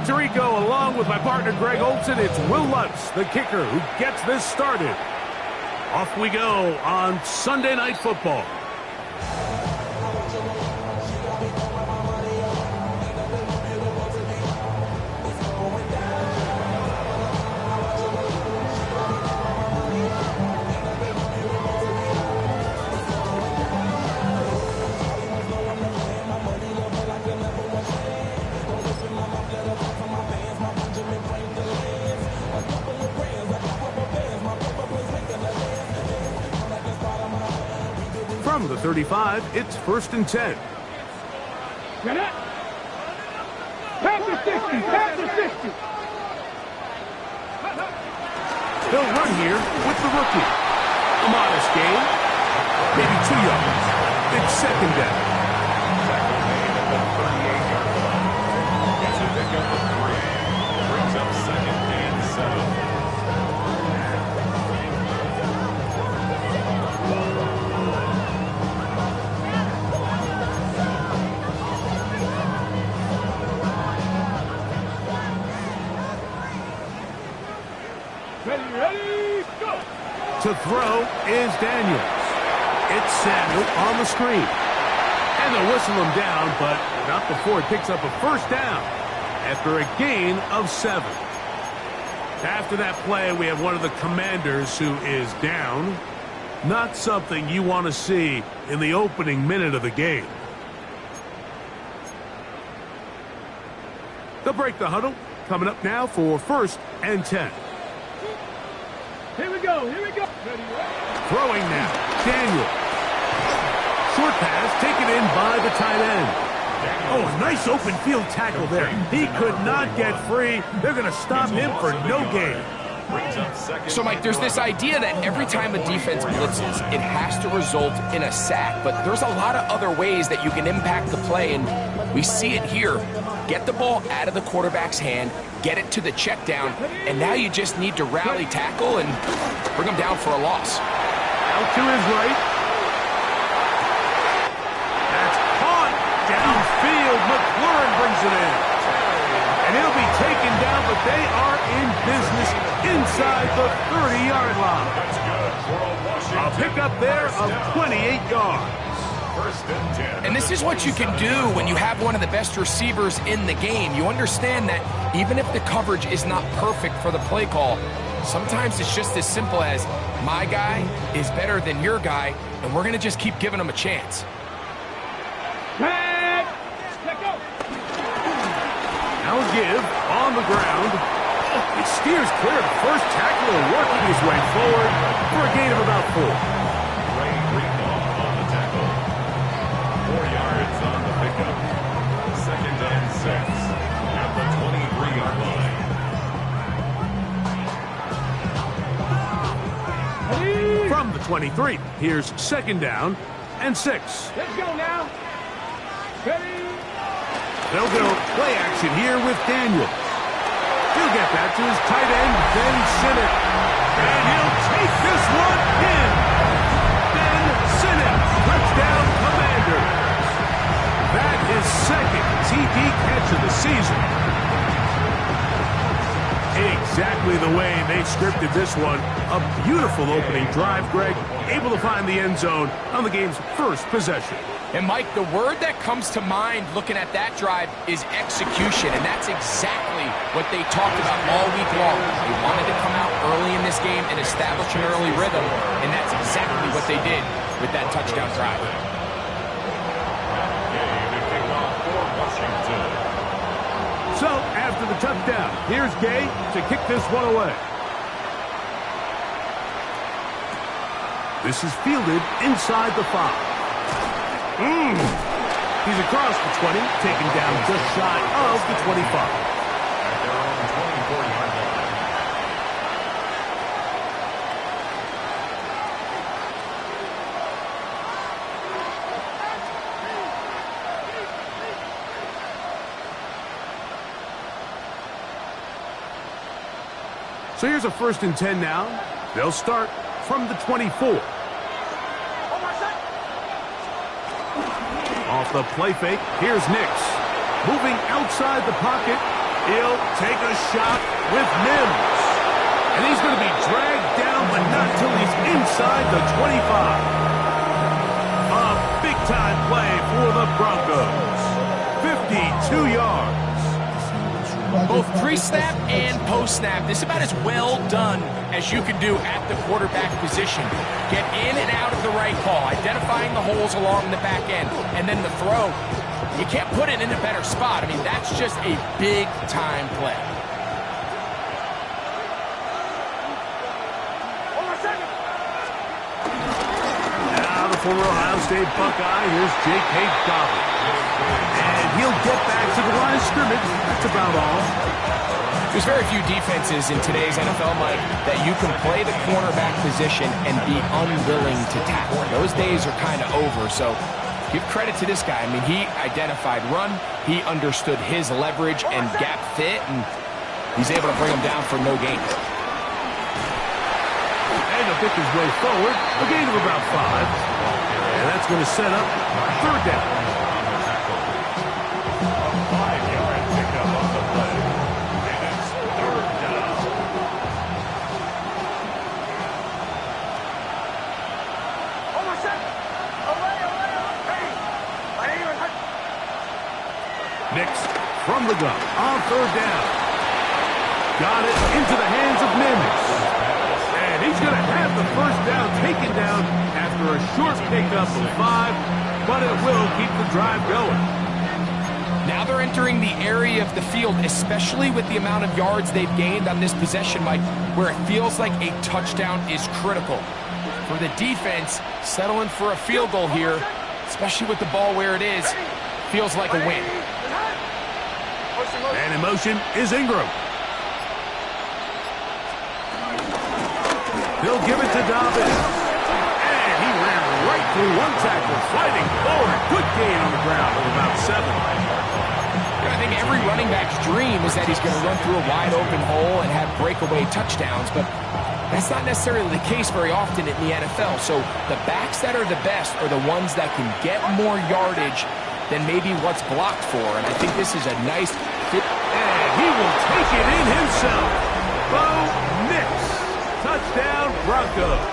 Tirico, along with my partner Greg Olson. It's Will Lutz, the kicker, who gets this started. Off we go on Sunday Night Football. From the 35, it's 1st and 10. Get it! Pass the 60! Pass the 60! They'll run here with the rookie. A modest gain. Maybe 2 yards. It's 2nd down. It's a pickup of 3. Brings up 2nd and 7. Ready, go! To throw is Daniels. It's Samuel on the screen. And they'll whistle him down, but not before he picks up a 1st down after a gain of 7. After that play, we have one of the Commanders who is down. Not something you want to see in the opening minute of the game. They'll break the huddle. Coming up now for 1st and 10. Here we go, here we go. Throwing now, Daniel. Short pass taken in by the tight end. Oh, a nice open field tackle there. He could not get free. They're going to stop him for no gain. So, Mike, there's this idea that every time a defense blitzes, it has to result in a sack. But there's a lot of other ways that you can impact the play, and we see it here. Get the ball out of the quarterback's hand, get it to the check down, and now you just need to rally tackle and bring him down for a loss. Out to his right. That's caught downfield. McLaurin brings it in. And he'll be taken down, but they are in business inside the 30-yard line. A pickup there of 28 yards. And this is what you can do when you have one of the best receivers in the game. You understand that even if the coverage is not perfect for the play call, sometimes it's just as simple as my guy is better than your guy, and we're going to just keep giving him a chance. Now give on the ground. He steers clear of the first tackle and working his way forward for a gain of about 4. On the tackle. 4 yards on the pickup. 2nd and 6 at the 23-yard line. From the 23, here's 2nd down and 6. Let's go now. Ready? They'll go play action here with Daniel. He'll get that to his tight end, Ben Sinnott. And he'll take this one in. Ben Sinnott, touchdown Commanders. That is 2nd TD catch of the season. Exactly the way they scripted this one. A beautiful opening drive, Greg. Able to find the end zone on the game's first possession. And, Mike, the word that comes to mind looking at that drive is execution, and that's exactly what they talked about all week long. They wanted to come out early in this game and establish an early rhythm, and that's exactly what they did with that touchdown drive. So, after the touchdown, here's Gay to kick this one away. This is fielded inside the 5. He's across the 20, taken down just shy of the 25. At their own 24-yard line. So here's a 1st and 10 now. They'll start from the 24. Off the play fake, here's Nix. Moving outside the pocket He'll take a shot with Mims. And he's going to be dragged down, but not till he's inside the 25. A big-time play for the Broncos. 52 yards. Both pre-snap and post-snap, this is about as well done as you can do at the quarterback position. Get in and out of the right call, identifying the holes along the back end, and then the throw. You can't put it in a better spot. I mean, that's just a big-time play. Now the former Ohio State Buckeye, here's J.K. Dobbins. And he'll get back to the line of scrimmage. That's about all. There's very few defenses in today's NFL, Mike, that you can play the cornerback position and be unwilling to tackle. Those days are kind of over, so give credit to this guy. I mean, he identified run, he understood his leverage and gap fit, and he's able to bring him down for no gain. And he'll pick his way forward, a gain of about 5. And that's going to set up third down. From the gun on third down. Got it into the hands of Mims. And he's going to have the first down taken down after a short pickup of 5, but it will keep the drive going. Now they're entering the area of the field, especially with the amount of yards they've gained on this possession, Mike, where it feels like a touchdown is critical. For the defense, settling for a field goal here, especially with the ball where it is, feels like a win. And in motion is Ingram. They'll give it to Dobbins. And he ran right through one tackle, fighting forward. Good gain on the ground of about 7. I think every running back's dream is that he's going to run through a wide open hole and have breakaway touchdowns, but that's not necessarily the case very often in the NFL. So the backs that are the best are the ones that can get more yardage than maybe what's blocked for. And I think this is a nice fit. And he will take it in himself. Bo Nix. Touchdown, Broncos.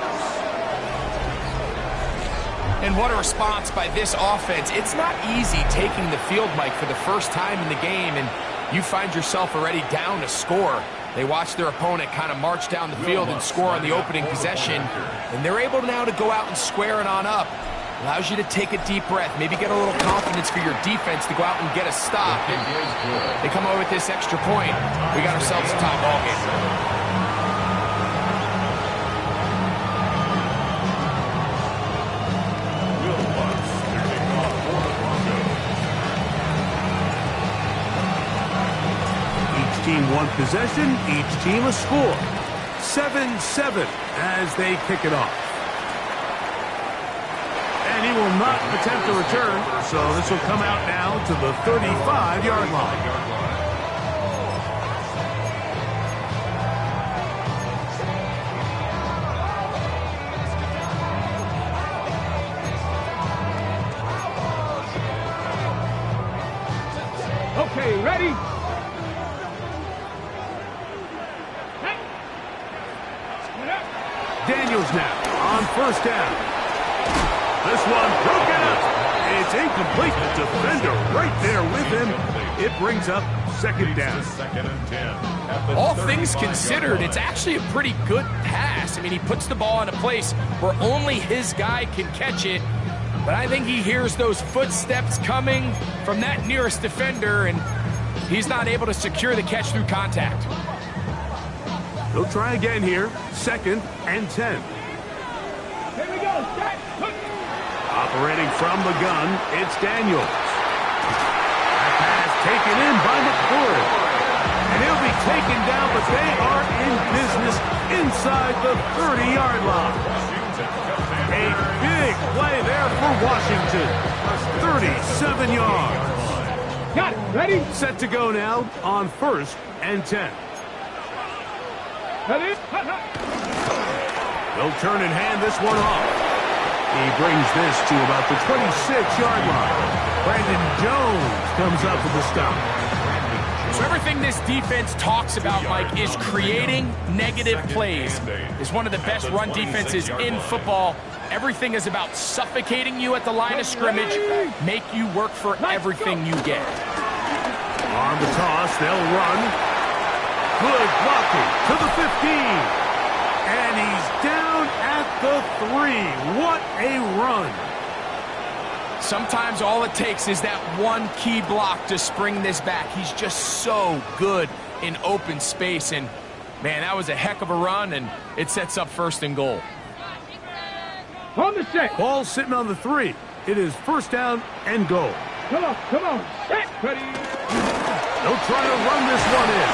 And what a response by this offense. It's not easy taking the field, Mike, for the first time in the game, and you find yourself already down to score. They watch their opponent kind of march down the field and score on the opening possession, and they're able now to go out and square it on up. Allows you to take a deep breath, maybe get a little confidence for your defense to go out and get a stop. And they come away with this extra point. We got ourselves a tie ball game. 1 possession, each team a score. 7-7 as they kick it off. And he will not attempt a return, so this will come out now to the 35-yard line. Okay, ready? Daniels now on first down. This one broken up. It's incomplete. The defender right there with him. It brings up second down. All things considered, it's actually a pretty good pass. I mean, he puts the ball in a place where only his guy can catch it. But I think he hears those footsteps coming from that nearest defender, and he's not able to secure the catch through contact. They'll try again here. 2nd and 10. Here we go. Set. Operating from the gun, it's Daniels. That pass taken in by McCord. And he'll be taken down, but they are in business inside the 30-yard line. A big play there for Washington. 37 yards. Got it. Ready? Set to go now on 1st and 10. Ready? They'll turn and hand this one off. He brings this to about the 26-yard line. Brandon Jones comes up with the stop. So everything this defense talks about, Mike, is creating negative plays. It's one of the best run defenses in football. Everything is about suffocating you at the line of scrimmage, make you work for everything you get. On the toss, they'll run. Good blocking to the 15. And he's down at the 3. What a run. Sometimes all it takes is that one key block to spring this back. He's just so good in open space. And, man, that was a heck of a run, and it sets up 1st and goal. On the set. Ball sitting on the 3. It is 1st down and goal. Come on, come on. Set. Ready. They'll try to run this one in.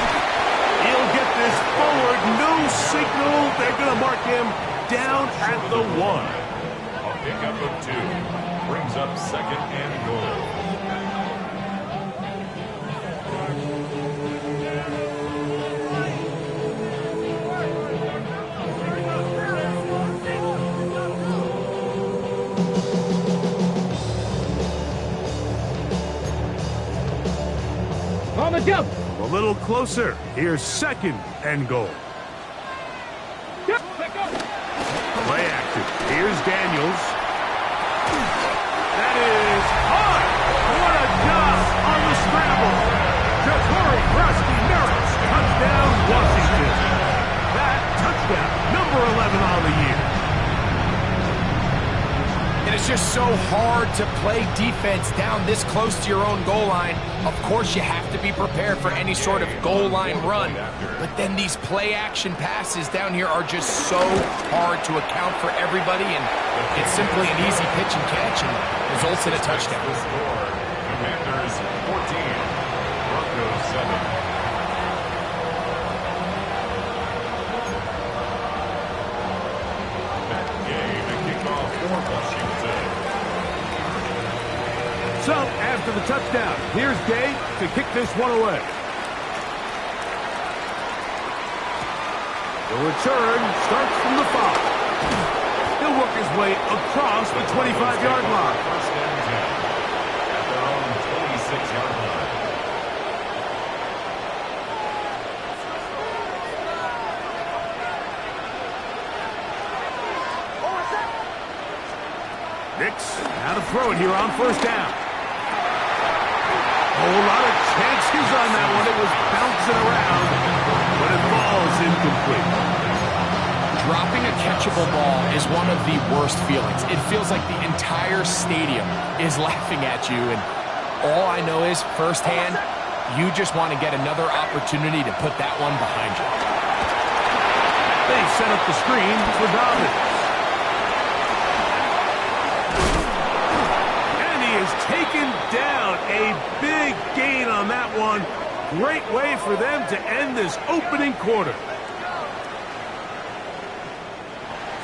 He'll get this forward. No signal. They're going to mark him down at the 1. A pickup of 2. Brings up 2nd and goal. On the jump. A little closer. Here's 2nd and goal. Yep, let go. Play action. Here's Daniels. That is hard. What a job on the scramble. Jatori Rusty Merritt's touchdown, Washington. That touchdown, number 11 on the year. And it's just so hard to play defense down this close to your own goal line. Of course, you have to be prepared for any sort of goal line run. But then these play action passes down here are just so hard to account for everybody. And it's simply an easy pitch and catch and results in a touchdown. The score, Commanders 14, Broncos 7. So, after the touchdown, here's Gay to kick this one away. The return starts from the 5. He'll work his way across the 25-yard line. 1st and 10 at their own 26-yard line. Nix, now to throw it here on 1st down. A whole lot of chances on that one. It was bouncing around, but it falls incomplete. Dropping a catchable ball is one of the worst feelings. It feels like the entire stadium is laughing at you, and all I know is firsthand, you just want to get another opportunity to put that one behind you. They set up the screen for Dobbins. Is taken down. A big gain on that one. Great way for them to end this opening quarter.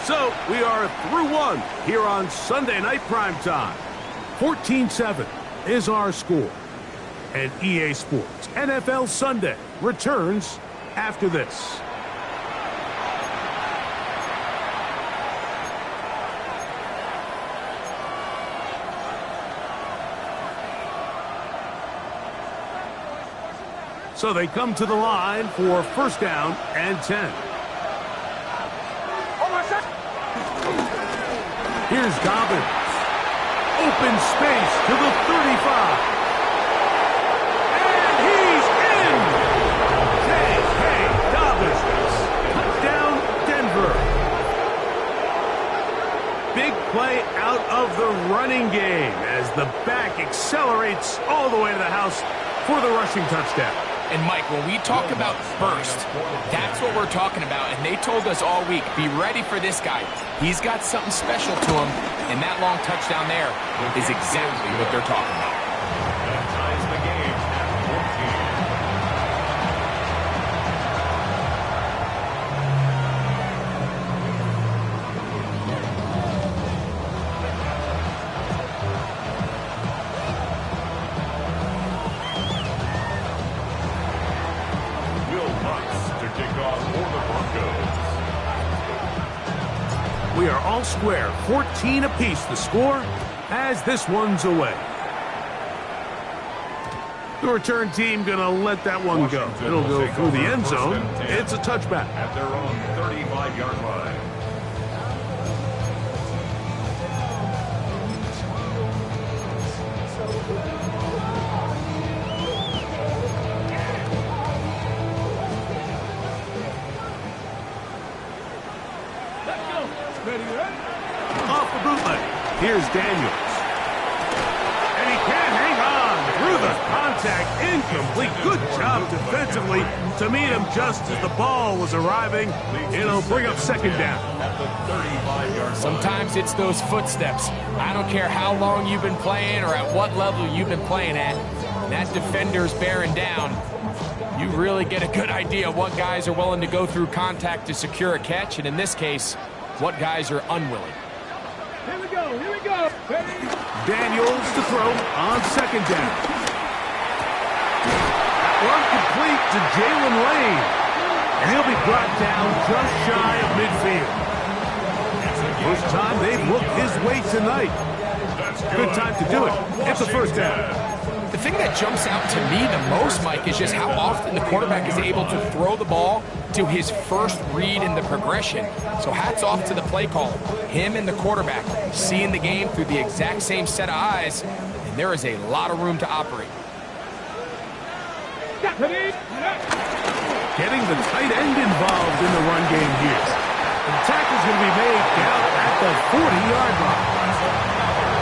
So we are through 1 here on Sunday Night Primetime. 14-7 is our score. And EA Sports NFL Sunday returns after this. So they come to the line for 1st down and 10. Here's Dobbins. Open space to the 35. And he's in! J.K. Dobbins. Touchdown, Denver. Big play out of the running game as the back accelerates all the way to the house for the rushing touchdown. And, Mike, when we talk about burst, that's what we're talking about. And they told us all week, be ready for this guy. He's got something special to him, and that long touchdown there is exactly what they're talking about. That ties the game at 14. We are all square, 14 apiece the score as this one's away. The The return team going to let that one go. It'll go through the end zone. It's a touchback. At their own 35-yard line. Off the bootleg. Here's Daniels. And he can't hang on through the contact. Incomplete. Good job defensively to meet him just as the ball was arriving. It'll bring up second down. At the 35-yard line. Sometimes it's those footsteps. I don't care how long you've been playing or at what level you've been playing at. That defender's bearing down. You really get a good idea what guys are willing to go through contact to secure a catch, and in this case, what guys are unwilling. Here we go, here we go. Daniels to throw on second down. One complete to Jalen Lane. And he'll be brought down just shy of midfield. First time they've looked his way tonight. Good time to do it. It's a first down. The thing that jumps out to me the most, Mike, is just how often the quarterback is able to throw the ball to his first read in the progression. So hats off to the play caller. Him and the quarterback seeing the game through the exact same set of eyes, and there is a lot of room to operate. Getting the tight end involved in the run game here. The tackle's going to be made down at the 40-yard line.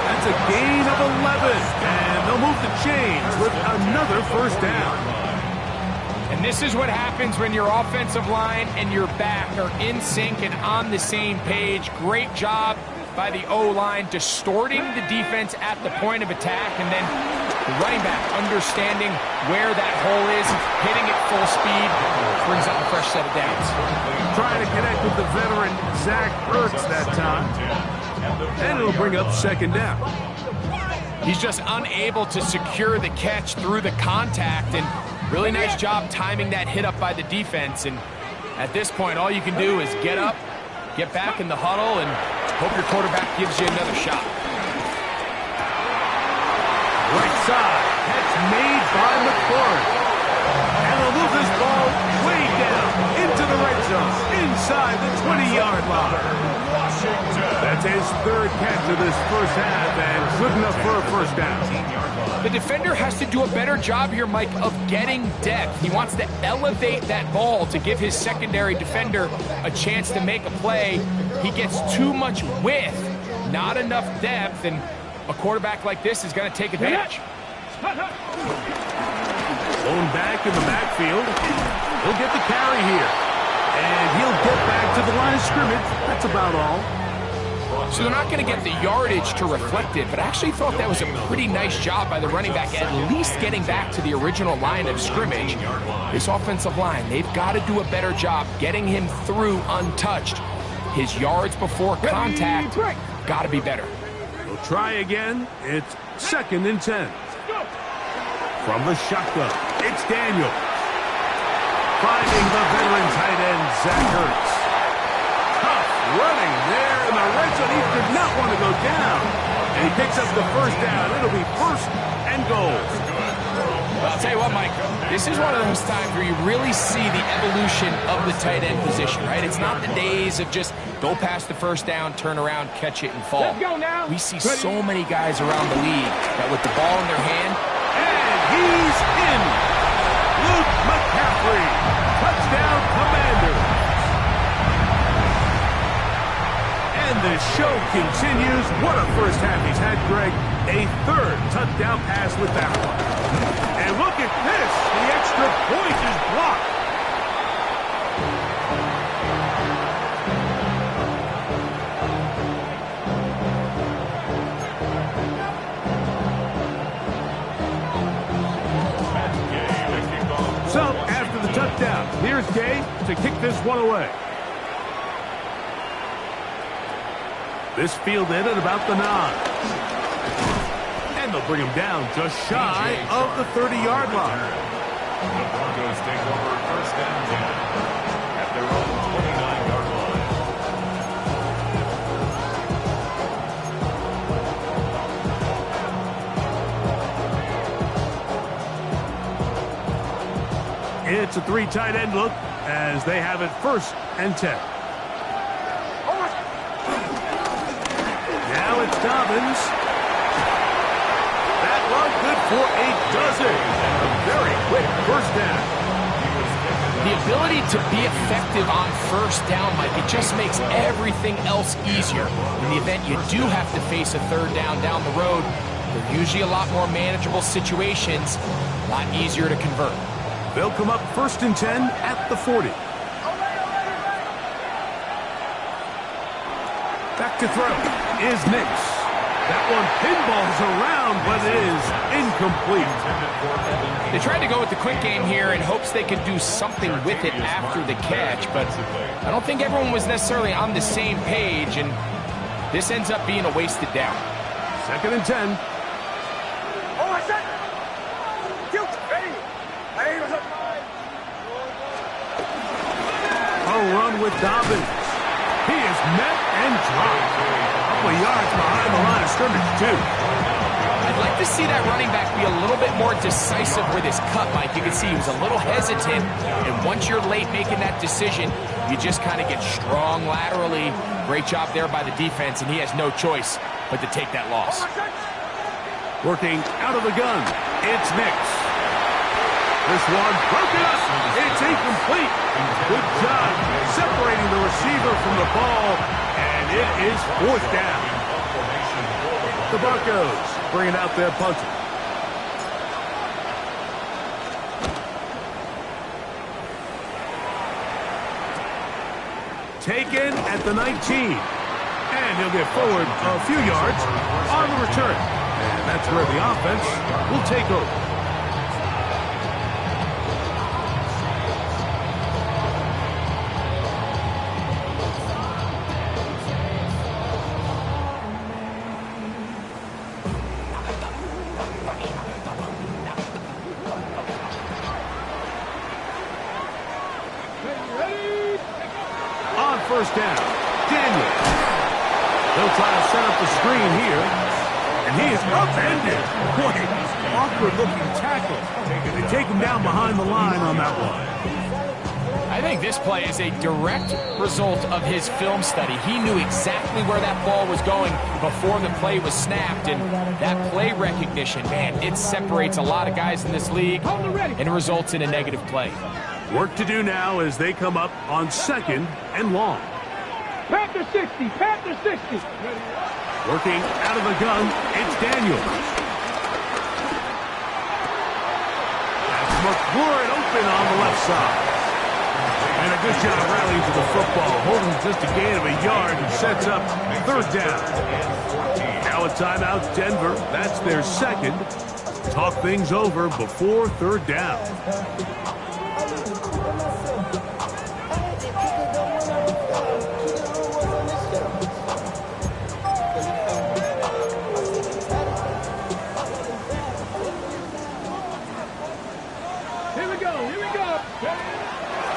That's a gain of 11, and they'll move the chains with another first down. And this is what happens when your offensive line and your back are in sync and on the same page. Great job by the O-line distorting the defense at the point of attack, and then the running back understanding where that hole is, hitting it full speed, brings up a fresh set of downs. Trying to connect with the veteran Zach Ertz that time. And it'll bring up second down. He's just unable to secure the catch through the contact, and really nice job timing that hit up by the defense. And at this point, all you can do is get up, get back in the huddle, and hope your quarterback gives you another shot. Right side, catch made by McLaurin. And they'll move this ball way down into the red zone, inside the 20-yard line. That's his third catch of this first half, and good enough for a first down. The defender has to do a better job here, Mike, of getting depth. He wants to elevate that ball to give his secondary defender a chance to make a play. He gets too much width, not enough depth, and a quarterback like this is going to take advantage. Going back in the backfield. He'll get the carry here. And he'll get back to the line of scrimmage. That's about all. So they're not going to get the yardage to reflect it, but I actually thought that was a pretty nice job by the running back, at least getting back to the original line of scrimmage. This offensive line, they've got to do a better job getting him through untouched. His yards before contact got to be better. We'll try again. It's 2nd and 10. From the shotgun, it's Daniel. Finding the veteran tight end, Zach Ertz. Tough running there in the red zone. He did not want to go down. And he picks up the first down. It'll be 1st and goal. Well, I'll tell you what, Mike, this is one of those times where you really see the evolution of the tight end position, right? It's not the days of just go past the first down, turn around, catch it, and fall. Let's go now. We see so many guys around the league that with the ball in their hand, And he's in. Luke McCaffrey. Touchdown, Commanders. And the show continues. What a first half he's had, Greg. A 3rd touchdown pass with that one. And look at this. The extra point is blocked. So, after the touchdown, here's Gay to kick this one away. This fielded at about the 9. And they'll bring him down just shy of the 30-yard line. The Broncos take over 1st and 10 at their own 29-yard line. It's a 3 tight end look as they have it 1st and 10. Now it's Dobbins. That run good for a dozen. A very quick 1st down. The ability to be effective on 1st down, Mike, it just makes everything else easier. In the event you do have to face a 3rd down the road, they're usually a lot more manageable situations, a lot easier to convert. They'll come up 1st and 10 at the 40. Back to throw is Nix. That one pinballs around, but it is incomplete. They tried to go with the quick game here in hopes they could do something with it after the catch, but I don't think everyone was necessarily on the same page, and this ends up being a wasted down. 2nd and 10. A run with Dobbins. He is met and dropped. A couple of yards behind the line of scrimmage, too. I'd like to see that running back be a little bit more decisive with his cut, Mike. You can see he was a little hesitant, and once you're late making that decision, you just kind of get strong laterally. Great job there by the defense, and he has no choice but to take that loss. Working out of the gun, it's Nix. This one broken up. It's incomplete. Good job separating the receiver from the ball, and it is 4th down. The Broncos bringing out their punter. Taken at the 19. And he'll get forward a few yards on the return. And that's where the offense will take over. On 1st down, Daniel. They'll try to set up the screen here. And he is upended. Boy, awkward-looking tackle. They take him down behind the line on that one. I think this play is a direct result of his film study. He knew exactly where that ball was going before the play was snapped, and that play recognition, man, it separates a lot of guys in this league and results in a negative play. Work to do now as they come up on 2nd and long. Panther 60, Panther 60. Working out of the gun, it's Daniels. That's McLaurin open on the left side. And a good job rallying to the football, holding just a gain of a yard and sets up 3rd down. Now a timeout, Denver. That's their 2nd. Talk things over before 3rd down.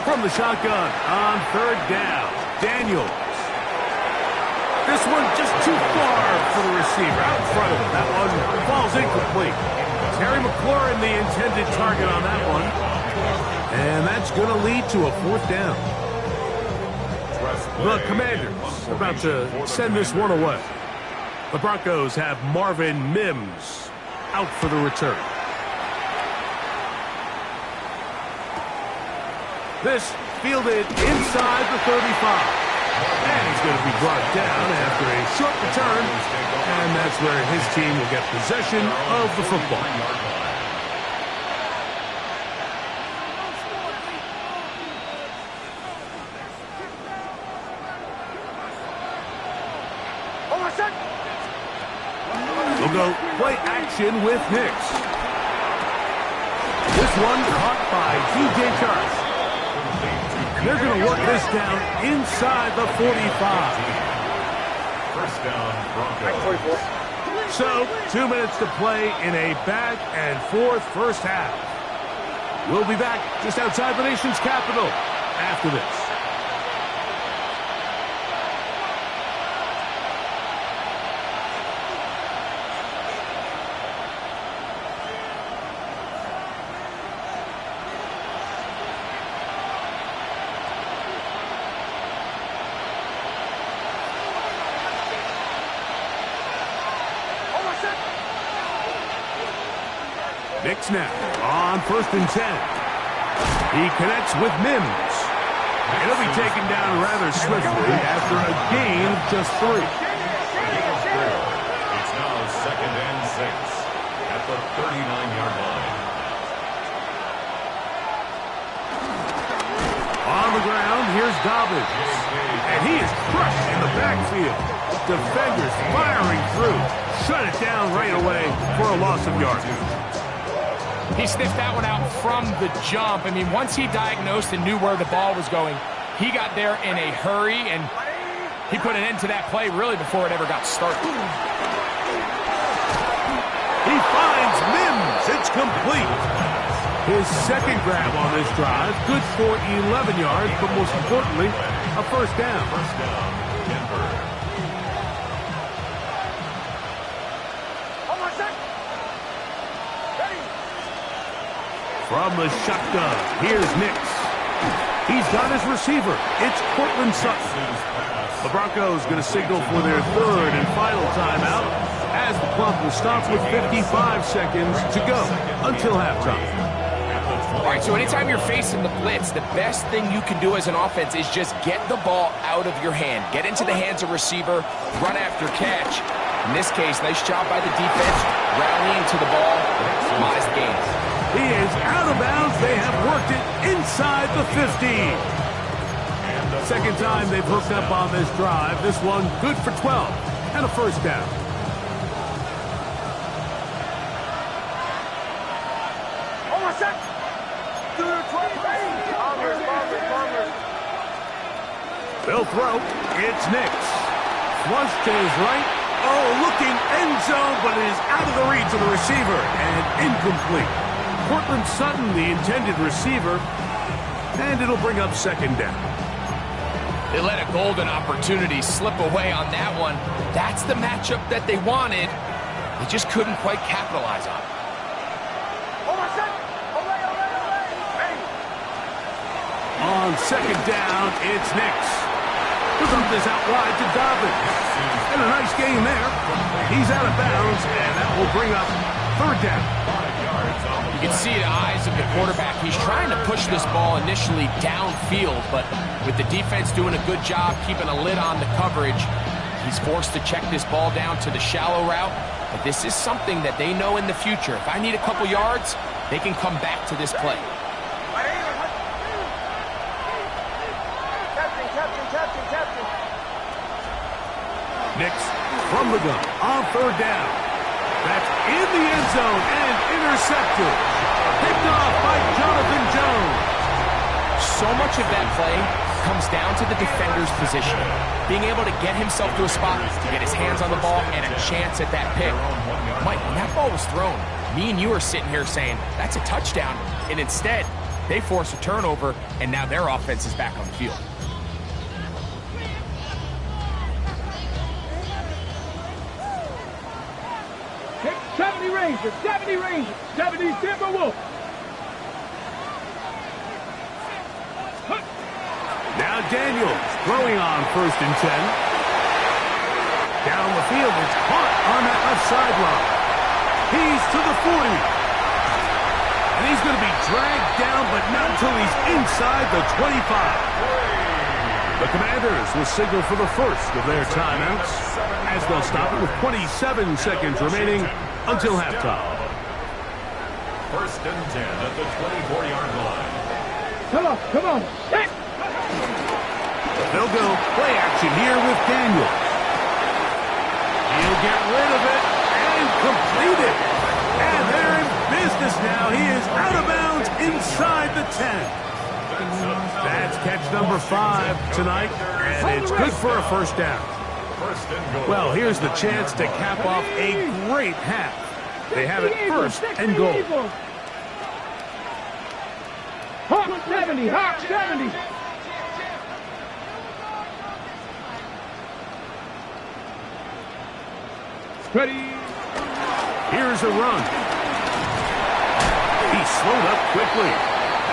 From the shotgun on 3rd down, Daniels. This one just too far for the receiver, out in front of him. That one falls incomplete. Terry McLaurin, the intended target on that one. And that's going to lead to a 4th down. The Commanders are about to send this one away. The Broncos have Marvin Mims out for the return. This fielded inside the 35. And he's going to be brought down after a short return. And that's where his team will get possession of the football. We'll go play action with Hicks. This one caught by T.J. Charles. They're going to work this down inside the 45. 1st down, Broncos. So, 2 minutes to play in a back and forth 1st half. We'll be back just outside the nation's capital after this. Nix now on 1st and 10. He connects with Mims. And he'll be taken down rather swiftly after a gain of just 3. It's now 2nd and 6 at the 39-yard line. On the ground, here's Dobbins. And he is crushed in the backfield. Defenders firing through. Shut it down right away for a loss of yards. He sniffed that one out from the jump. I mean, once he diagnosed and knew where the ball was going, he got there in a hurry, and he put an end to that play really before it ever got started. He finds Mims. It's complete. His second grab on this drive, good for 11 yards, but most importantly, a first down. First down, Denver. From the shotgun, here's Nix. He's got his receiver. It's Cortland Sutton. The Broncos going to signal for their 3rd and final timeout as the clock will stop with 55 seconds to go until halftime. All right, so anytime you're facing the blitz, the best thing you can do as an offense is just get the ball out of your hand. Get into the hands of receiver, run after catch. In this case, nice job by the defense, rallying to the ball, modest gains. He is out of bounds. They have worked it inside the 50. Second time they've hooked up on this drive. This one good for 12 and a first down. They'll throw. It's Nix. Flush to his right. Oh, looking end zone, but it is out of the reach of the receiver and incomplete. Cortland Sutton, the intended receiver, and it'll bring up second down. They let a golden opportunity slip away on that one. That's the matchup that they wanted. They just couldn't quite capitalize on it. On second down, it's Nix. He'll dump this out wide to Dobbins. And a nice gain there. He's out of bounds, and that will bring up third down. You can see the eyes of the quarterback. He's trying to push this ball initially downfield, but with the defense doing a good job keeping a lid on the coverage, he's forced to check this ball down to the shallow route. But this is something that they know in the future. If I need a couple yards, they can come back to this play. Nix from the gun on third down. That's in the end zone and intercepted. Picked off by Jonathan Jones. So much of that play comes down to the defender's position. Being able to get himself to a spot, to get his hands on the ball, and a chance at that pick. Mike, when that ball was thrown, me and you are sitting here saying, that's a touchdown. And instead, they force a turnover, and now their offense is back on the field. Take 70 Rangers, 70 Rangers, 70 Timberwolves. Now Daniels throwing on first and 10. Down the field, it's caught on that left sideline. He's to the 40. And he's going to be dragged down, but not until he's inside the 25. The Commanders will signal for the first of their timeouts as they'll stop it with 27 seconds remaining until halftime. First and 10 at the 24-yard line. Come on, come on. Hit. They'll go play action here with Daniels. He'll get rid of it and complete it. And they're in business now. He is out of bounds inside the 10. That's catch number 5 tonight, and it's good for a first down. Well, here's the chance to cap off a great half. They have it first and goal. Hawk 70, Hawk 70. Ready. Here's a run. He slowed up quickly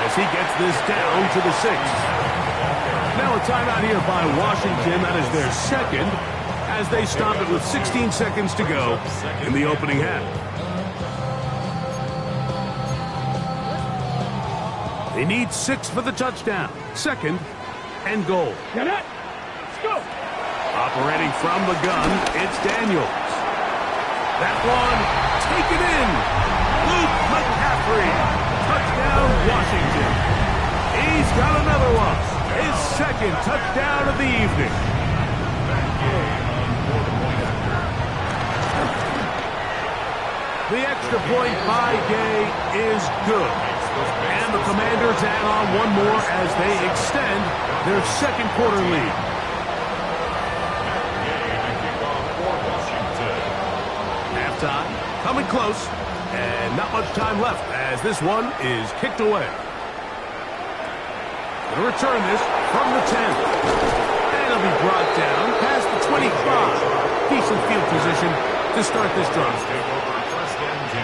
as he gets this down to the 6. Now a timeout here by Washington. That is their second as they stop it with 16 seconds to go in the opening half. They need 6 for the touchdown. 2nd and goal. Get it. Let's go. Operating from the gun, it's Daniels. That one, taken in. Luke McCaffrey. Touchdown, Washington. He's got another one. His 2nd touchdown of the evening. The extra point by Gay is good. And the Commanders add on one more as they extend their 2nd quarter lead. Halftime, coming close, and not much time left as this one is kicked away. Going to return this from the 10. And it'll be brought down past the 25. Decent field position to start this drive. Take over 1st and 10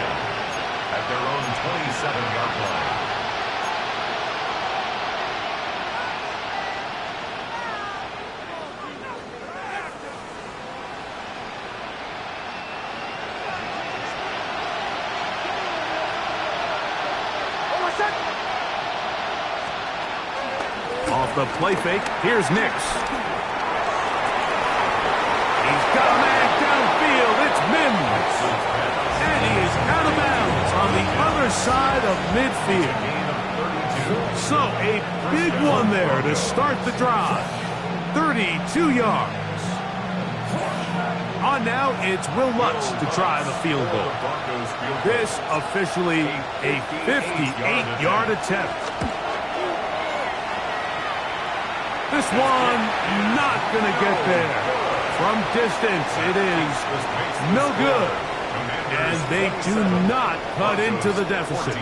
at their own 27-yard line. Off the play fake, here's Nix. He's got a man downfield, it's Mims. And he is out of bounds on the other side of midfield. So a big one there to start the drive. 32 yards. On now, it's Will Lutz to try the field goal. This officially a 58-yard attempt. This one not going to get there. From distance, it is no good. And they do not cut into the deficit.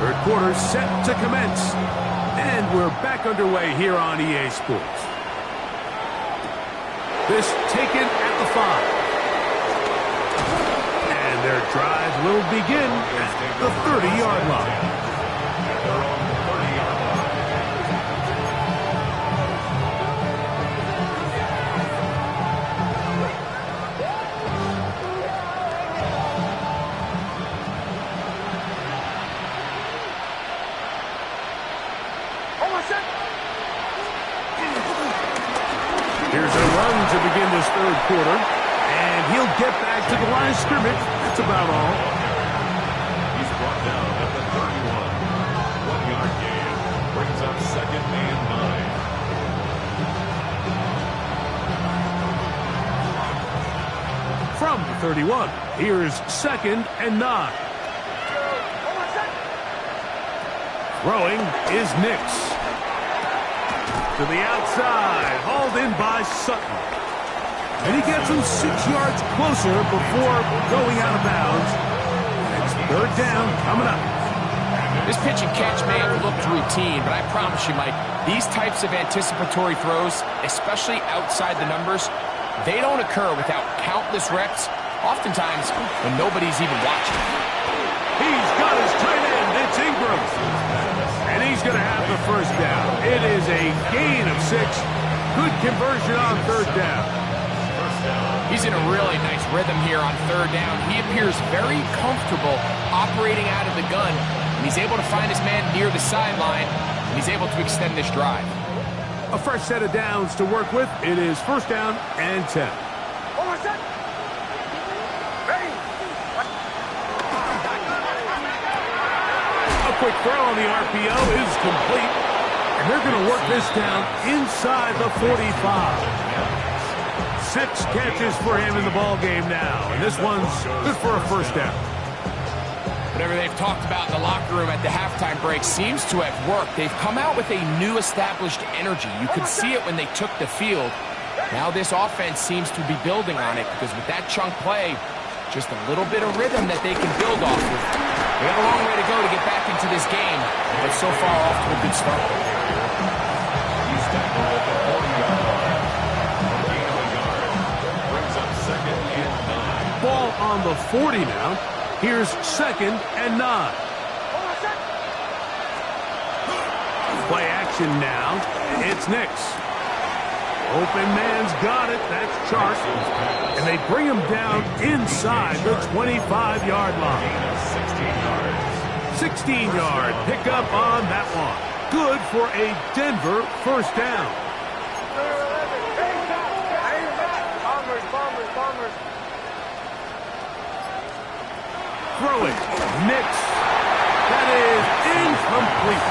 Third quarter set to commence. And we're back underway here on EA Sports. This taken at the 5. Their drive will begin at the 30-yard line. They're on the 30-yard line. Here's a run to begin this 3rd quarter. And he'll get back to the line of scrimmage. That's about all. He's brought down at the 31. 1-yard gain. Brings up 2nd and 9. From the 31, here's 2nd and 9. Throwing is Nix. To the outside, hauled in by Sutton. And he gets him 6 yards closer before going out of bounds. It's 3rd down coming up. This pitch and catch may have looked routine, but I promise you, Mike, these types of anticipatory throws, especially outside the numbers, they don't occur without countless reps, oftentimes when nobody's even watching. He's got his tight end. It's Ingram. And he's going to have the 1st down. It is a gain of 6. Good conversion on 3rd down. He's in a really nice rhythm here on 3rd down. He appears very comfortable operating out of the gun, and he's able to find his man near the sideline, and he's able to extend this drive. A fresh set of downs to work with. It is 1st down and 10. A quick throw on the RPO is complete, and they're going to work this down inside the 45. 6 catches for him in the ball game now, and this one's good for a 1st down. Whatever they've talked about in the locker room at the halftime break seems to have worked. They've come out with a new established energy. You could see it when they took the field. Now this offense seems to be building on it because with that chunk play, just a little bit of rhythm that they can build off of. They got a long way to go to get back into this game, but so far off to a good start. He's tackled at the 40-yard line. Gain of a yard. Brings up 2nd and 9. Ball on the 40 now. Here's 2nd and 9. Play action now. It's Nix. Open man's got it. That's Chark. And they bring him down inside the 25-yard line. 16-yard pickup on that one. Good for a Denver first down. Throw it. Nix. That is incomplete.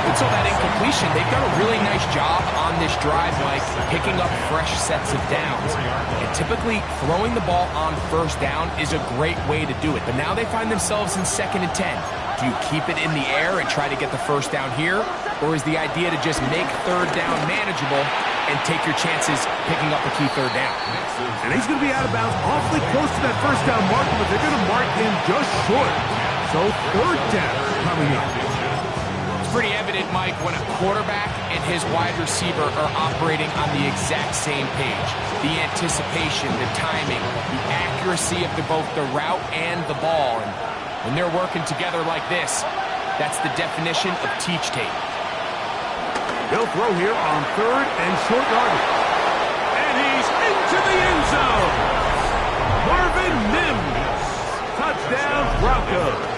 And so that incompletion, they've done a really nice job on this drive, Mike, picking up fresh sets of downs. And typically, throwing the ball on first down is a great way to do it. But now they find themselves in 2nd and 10. Do you keep it in the air and try to get the first down here? Or is the idea to just make 3rd down manageable and take your chances picking up a key 3rd down? And he's going to be out of bounds awfully close to that first down marker, but they're going to mark him just short. So 3rd down coming up. Pretty evident, Mike, when a quarterback and his wide receiver are operating on the exact same page. The anticipation, the timing, the accuracy of both the route and the ball. And when they're working together like this, that's the definition of teach tape. He'll throw here on 3rd and short yardage. And he's into the end zone. Marvin Mims. Touchdown, Broncos.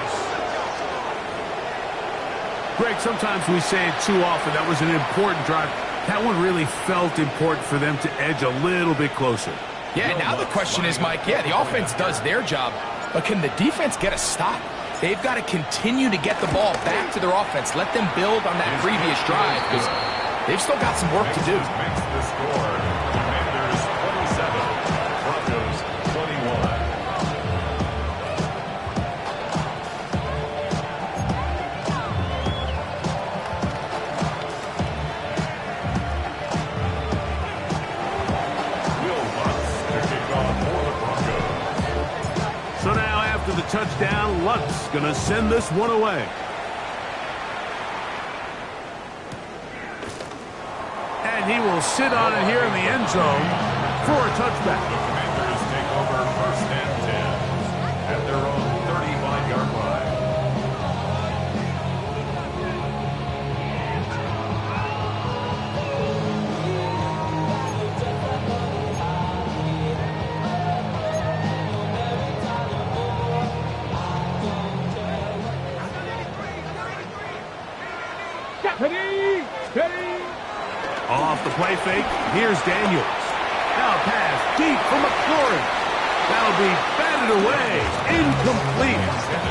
Greg, sometimes we say it too often. That was an important drive. That one really felt important for them to edge a little bit closer. Yeah, now the question is, Mike, yeah, the offense does their job, but can the defense get a stop? They've got to continue to get the ball back to their offense. Let them build on that previous drive because they've still got some work to do. Makes the score. Commanders 27, Broncos 21. So now after the touchdown, Luck's going to send this one away. And he will sit on it here in the end zone for a touchback. The Commanders take over 1st and 10 at their own 35-yard line. Off the play fake, here's Daniels. Now pass deep for McLaurin. That'll be batted away. Incomplete.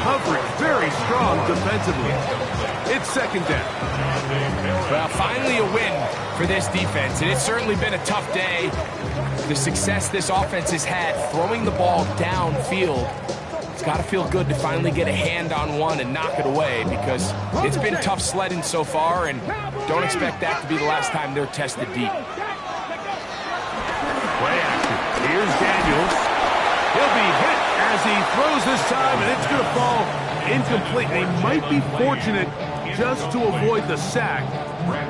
Coverage very strong defensively. It's 2nd down. Well, finally a win for this defense, and it's certainly been a tough day. The success this offense has had throwing the ball downfield, it's got to feel good to finally get a hand on one and knock it away because it's been tough sledding so far, and don't expect that to be the last time they're tested deep. Play action. Here's Daniels. He'll be hit as he throws this time, and it's going to fall incomplete. They might be fortunate just to avoid the sack,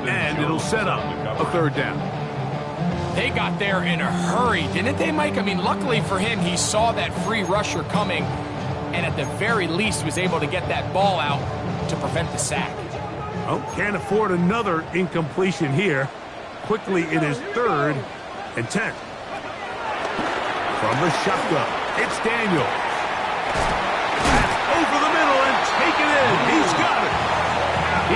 and it'll set up a 3rd down. They got there in a hurry, didn't they, Mike? I mean, luckily for him, he saw that free rusher coming, and at the very least was able to get that ball out to prevent the sack. Oh, can't afford another incompletion here. Quickly, it is 3rd and 10. From the shotgun, it's Daniel. That's over the middle and taken in. He's got it.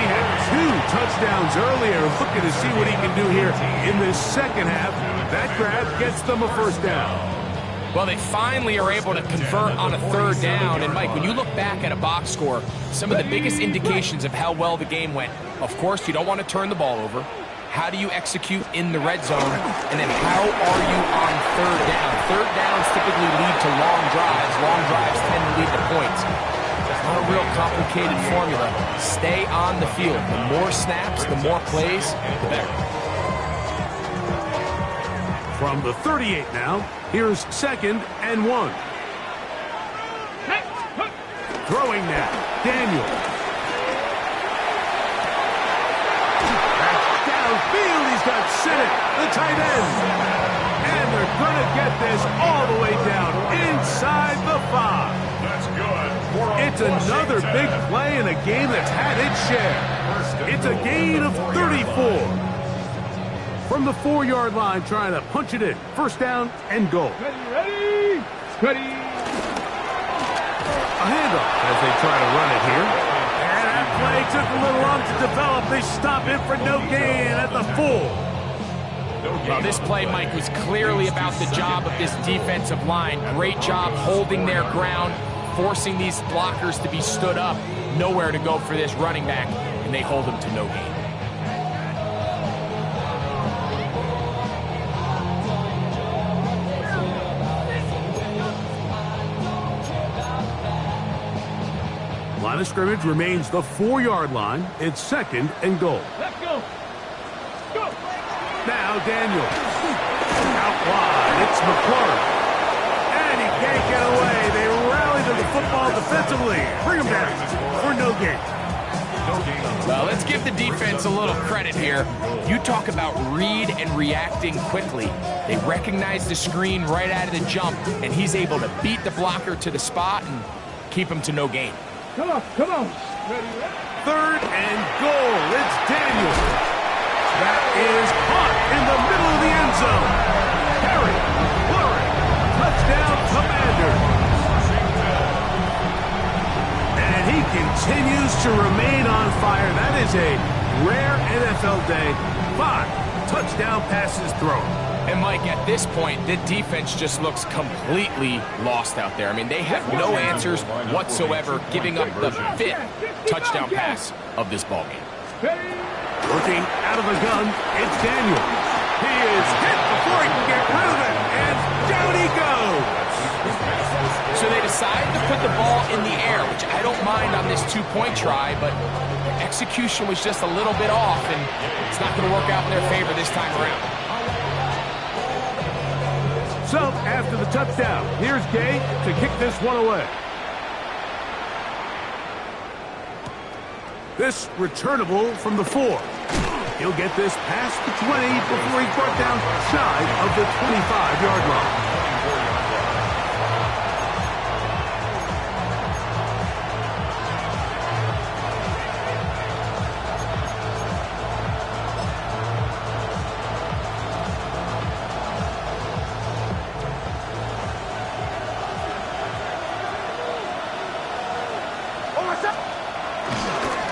He had 2 touchdowns earlier. Looking to see what he can do here in this 2nd half. That grab gets them a 1st down. Well, they finally are able to convert on a 3rd down. And, Mike, when you look back at a box score, some of the biggest indications of how well the game went, of course, you don't want to turn the ball over. How do you execute in the red zone? And then how are you on 3rd down? 3rd downs typically lead to long drives. Long drives tend to lead to points. It's not a real complicated formula. Stay on the field. The more snaps, the more plays, the better. From the 38 now, here's 2nd and 1. Throwing now, Daniel. That's downfield. He's got Sinnott, the tight end. And they're going to get this all the way down inside the 5. That's good. It's another big play in a game that's had its share. It's a gain of 34. from the 4-yard line, trying to punch it in. First down and goal. Ready, ready. A handoff as they try to run it here. And that play took a little long to develop. They stop it for no gain at the 4. Well, this play, Mike, was clearly about the job of this defensive line. Great job holding their ground, forcing these blockers to be stood up. Nowhere to go for this running back, and they hold him to no gain. Line of scrimmage remains the 4-yard line. It's second and goal. Let's go. Go. Now Daniels. Out wide. It's McClure. And he can't get away. They rally to the football defensively. Bring him down for no gain. Well, let's give the defense a little credit here. You talk about read and reacting quickly. They recognize the screen right out of the jump, and he's able to beat the blocker to the spot and keep him to no gain. Come on, come on. Ready, ready. Third and goal. It's Daniels. That is caught in the middle of the end zone. Harry, Flurry, touchdown Commanders. And he continues to remain on fire. That is a rare NFL day. 5 touchdown passes thrown. And, Mike, at this point, the defense just looks completely lost out there. I mean, they have no answers whatsoever, giving up the 5th touchdown pass of this ballgame. Looking out of the gun, it's Daniels. He is hit before he can get rid of it, and down he goes. So they decided to put the ball in the air, which I don't mind on this 2-point try, but the execution was just a little bit off, and it's not going to work out in their favor this time around. So, after the touchdown, here's Gay to kick this one away. This returnable from the 4. He'll get this past the 20 before he's brought down shy of the 25-yard line.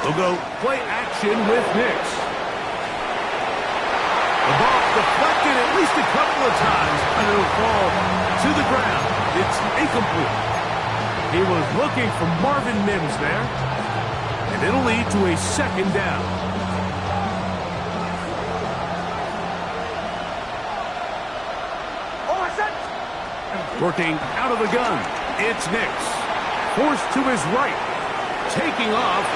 They'll go play action with Nix. The ball deflected at least a couple of times, and it'll fall to the ground. It's incomplete. He was looking for Marvin Mims there, and it'll lead to a second down. Working out of the gun, it's Nix. Forced to his right, taking off.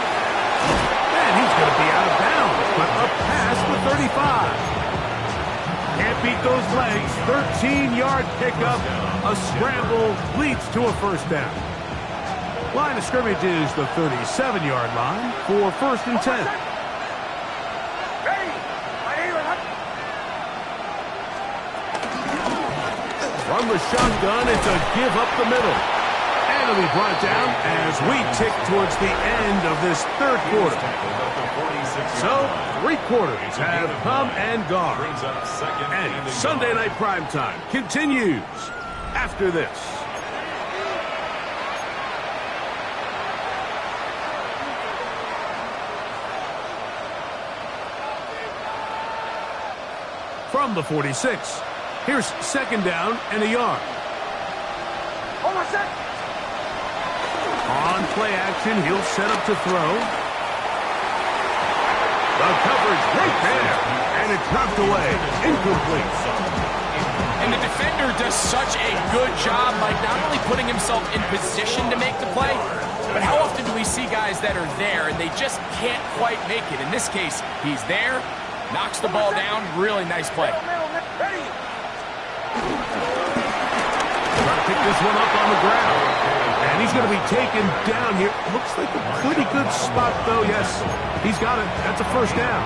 And he's going to be out of bounds, but up past the 35. Can't beat those legs. 13-yard pickup. A scramble leads to a first down. Line of scrimmage is the 37-yard line for first and 10. From the shotgun, it's a give up the middle. And it'll be brought down as we tick towards the end of this third quarter. So, 3 quarters have come and gone. And Sunday Night Primetime continues after this. From the 46, here's second down and a yard. On play action, he'll set up to throw. The coverage right there, and it's knocked away, incomplete. And the defender does such a good job, like not only putting himself in position to make the play, but how often do we see guys that are there and they just can't quite make it? In this case, he's there, knocks the ball down, really nice play. Ready. Trying to pick this one up on the ground. And he's going to be taken down here. Looks like a pretty good spot, though. Yes, he's got it. That's a first down.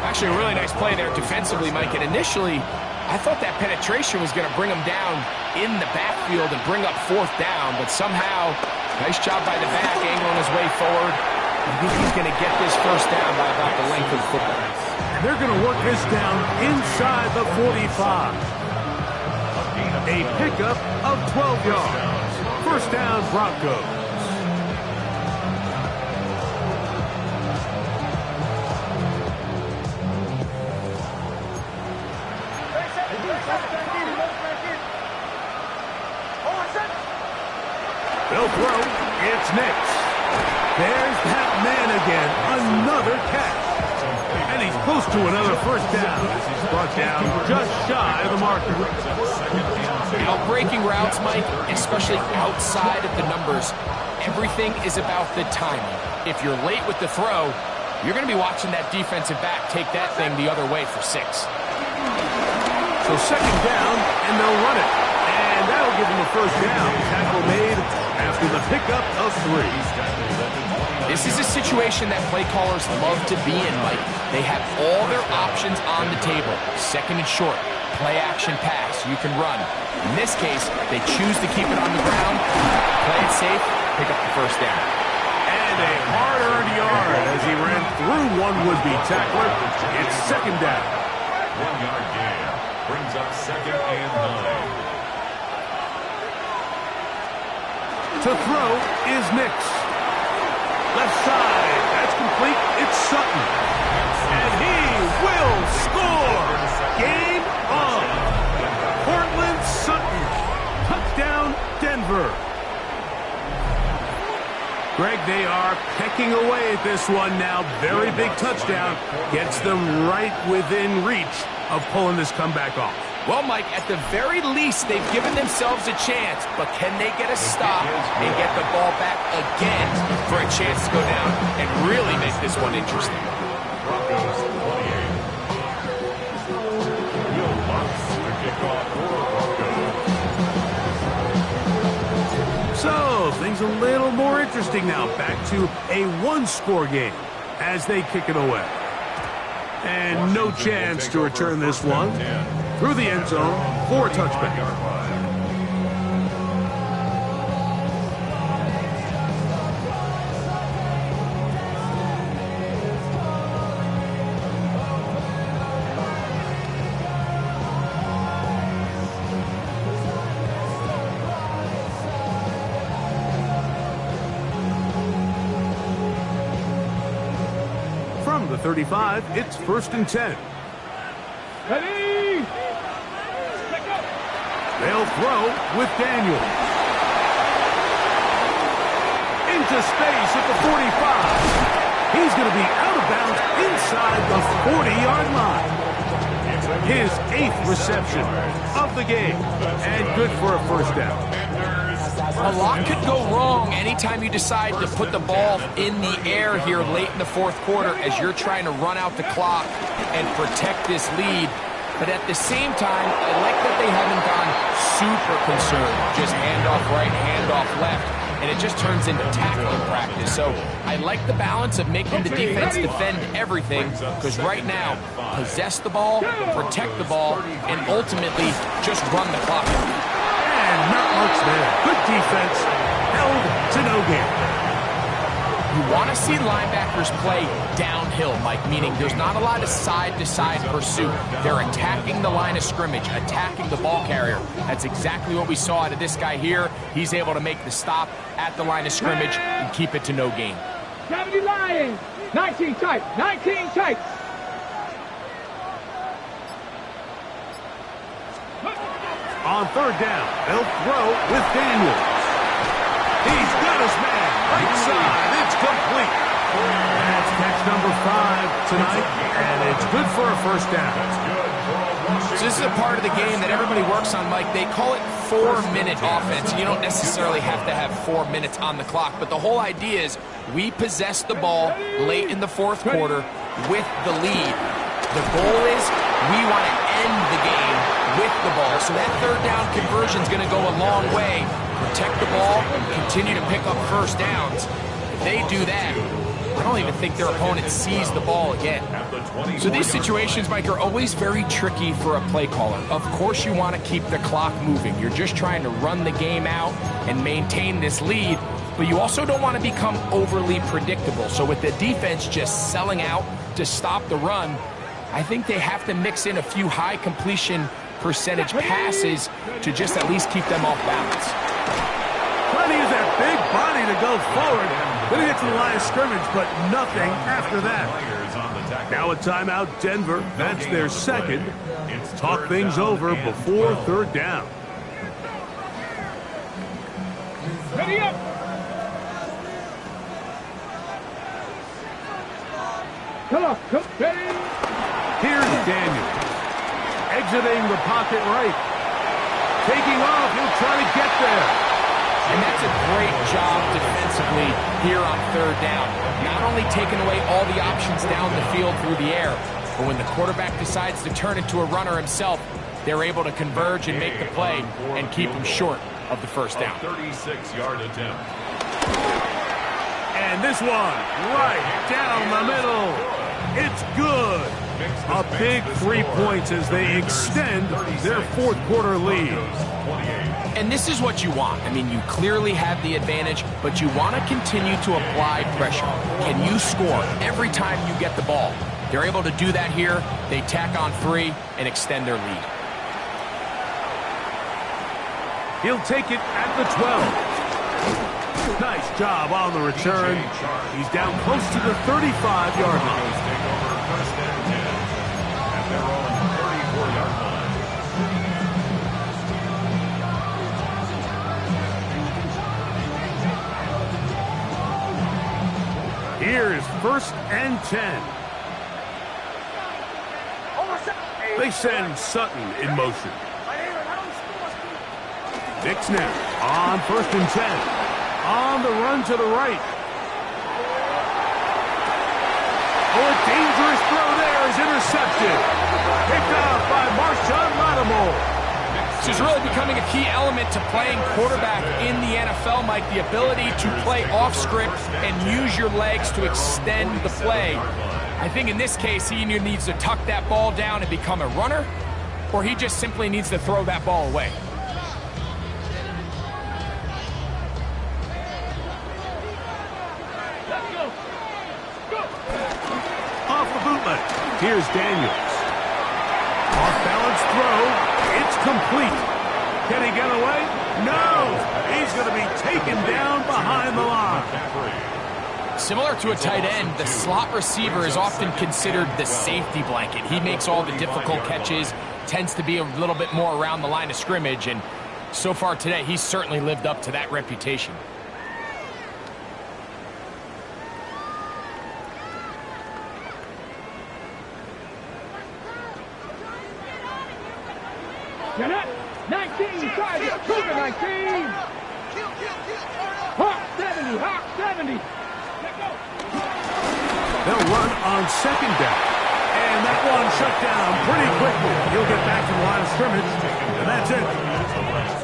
Actually, a really nice play there defensively, Mike. And initially, I thought that penetration was going to bring him down in the backfield and bring up fourth down. But somehow, nice job by the back, angling his way forward. I think he's going to get this first down by about the length of the football. And they're going to work this down inside the 45. A pickup of 12 yards. First down, Broncos. They'll throw. It's Nix. There's that man again. Another catch. And he's close to another first down as he's brought down just shy of the marker. Breaking routes, Mike, especially outside of the numbers, everything is about the timing. If you're late with the throw, you're going to be watching that defensive back take that thing the other way for 6. So second down, and they'll run it. And that'll give them a first down. Tackle made after the pickup of 3. This is a situation that play callers love to be in, Mike. They have all their options on the table. Second and short, play action pass, you can run. In this case, they choose to keep it on the ground, play it safe, pick up the first down. And a hard-earned yard as he ran through one would-be tackler. It's second down. 1-yard gain brings up second and 9. To throw is Nix. Left side, that's complete. It's Sutton. And he will score. Game on. Cortland Sutton. Touchdown, Denver. Greg, they are pecking away at this one now. Very big touchdown. Gets them right within reach of pulling this comeback off. Well, Mike, at the very least, they've given themselves a chance, but can they get a stop and get the ball back again for a chance to go down and really make this one interesting? Broncos 28. Will Lutz to kick off for Broncos. So, things a little more interesting now. Back to a one-score game as they kick it away. And no chance to return this one through the end zone for a touchback. From the 35, it's first and 10. Ready? They'll throw with Daniel. Into space at the 45. He's going to be out of bounds inside the 40-yard line. His 8th reception of the game. And good for a first down. A lot could go wrong anytime you decide to put the ball in the air here late in the fourth quarter as you're trying to run out the clock and protect this lead. But at the same time, I like that they haven't gone super concerned. Just handoff right, handoff left, and it just turns into tackling practice. So I like the balance of making the defense defend everything, because right now, possess the ball, protect the ball, and ultimately just run the clock. And not much there. Good defense. Held to no gain. You want to see linebackers play downhill, Mike, meaning there's not a lot of side-to-side pursuit. They're attacking the line of scrimmage, attacking the ball carrier. That's exactly what we saw out of this guy here. He's able to make the stop at the line of scrimmage and keep it to no gain. Gravity Lions. 19 tight. 19 tight. On third down, they'll throw with Daniels. He's got his man. Right side. It's complete. That's catch number 5 tonight, and it's good for a first down. So this is a part of the game that everybody works on, Mike. They call it 4-minute offense. You don't necessarily have to have 4 minutes on the clock, but the whole idea is we possess the ball late in the fourth quarter with the lead. The goal is we want to end the game with the ball. So that third down conversion is going to go a long way. Protect the ball, continue to pick up first downs. If they do that, I don't even think their opponent sees the ball again. So these situations, Mike, are always very tricky for a play caller. Of course you want to keep the clock moving. You're just trying to run the game out and maintain this lead, but you also don't want to become overly predictable. So with the defense just selling out to stop the run, I think they have to mix in a few high completion percentage passes to just at least keep them off balance. Trying to use that big body to go forward. Then he gets to the line of scrimmage, but nothing after that. Now a timeout, Denver. That's their second. Talk things over before third down. Ready up. Come on, come ready. Here's Daniels. Exiting the pocket right. Taking off, he'll try to get there. And that's a great job defensively here on third down. Not only taking away all the options down the field through the air, but when the quarterback decides to turn it to a runner himself, they're able to converge and make the play and keep him short of the first down. 36-yard attempt. And this one, right down the middle. It's good. A big 3 points as they extend their fourth quarter lead. And this is what you want. I mean, you clearly have the advantage, but you want to continue to apply pressure. Can you score every time you get the ball? They're able to do that here. They tack on 3 and extend their lead. He'll take it at the 12. Nice job on the return. He's down close to the 35-yard line. Take over first and 10 at their own 34-yard line. Here's first and 10. They send Sutton in motion. Nix now on first and 10. On the run to the right. Oh, a dangerous throw there is intercepted. Picked off by Marshawn Lattimore. This is really becoming a key element to playing quarterback in the NFL, Mike, the ability to play off script and use your legs to extend the play. I think in this case, he either needs to tuck that ball down and become a runner, or he just simply needs to throw that ball away. Off the bootleg. Here's Daniels. Off-balance throw. It's complete. Can he get away? No! He's going to be taken down behind the line. Similar to a tight end, the slot receiver is often considered the safety blanket. He makes all the difficult catches, tends to be a little bit more around the line of scrimmage, and so far today, he's certainly lived up to that reputation. Get up. 19, try it. Cougar 19. Hawk 70, Hawk 70. They'll run on second down. And that one shut down pretty quickly. He'll get back to the line of scrimmage, and that's it.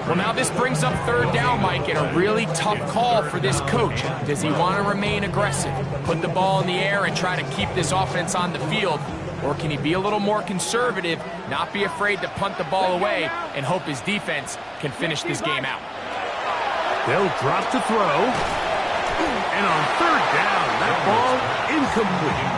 Well, now this brings up third down, Mike, and a really tough call for this coach. Does he want to remain aggressive, put the ball in the air, and try to keep this offense on the field? Or can he be a little more conservative, not be afraid to punt the ball away, and hope his defense can finish this game out? They'll drop to throw. And on third down, that ball incomplete.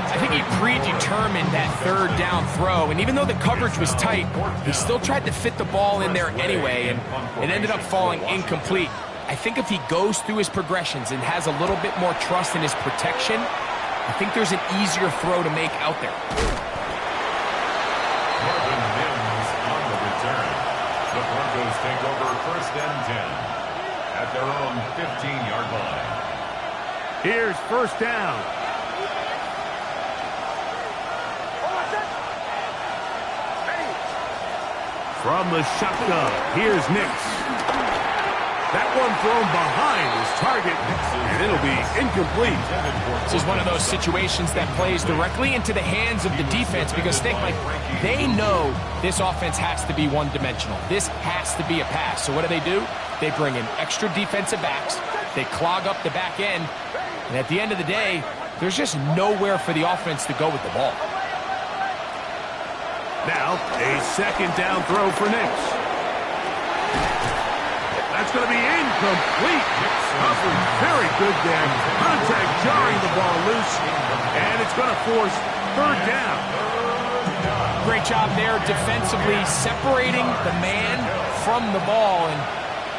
I think he predetermined that third down throw, and even though the coverage was tight, he still tried to fit the ball in there anyway, and it ended up falling incomplete. I think if he goes through his progressions and has a little bit more trust in his protection, I think there's an easier throw to make out there. Marvin Mims on the return. The Broncos take over first and 10 at their own 15-yard line. Here's first down. From the shotgun, here's Nix. That one thrown behind his target, and it'll be incomplete. This is one of those situations that plays directly into the hands of the defense because think, like, they know this offense has to be one-dimensional. This has to be a pass. So what do? They bring in extra defensive backs. They clog up the back end. And at the end of the day, there's just nowhere for the offense to go with the ball. Now, a second down throw for Nix. That's going to be incomplete. Coverage very good there. Contact jarring the ball loose. And it's going to force third down. Great job there defensively, separating the man from the ball. And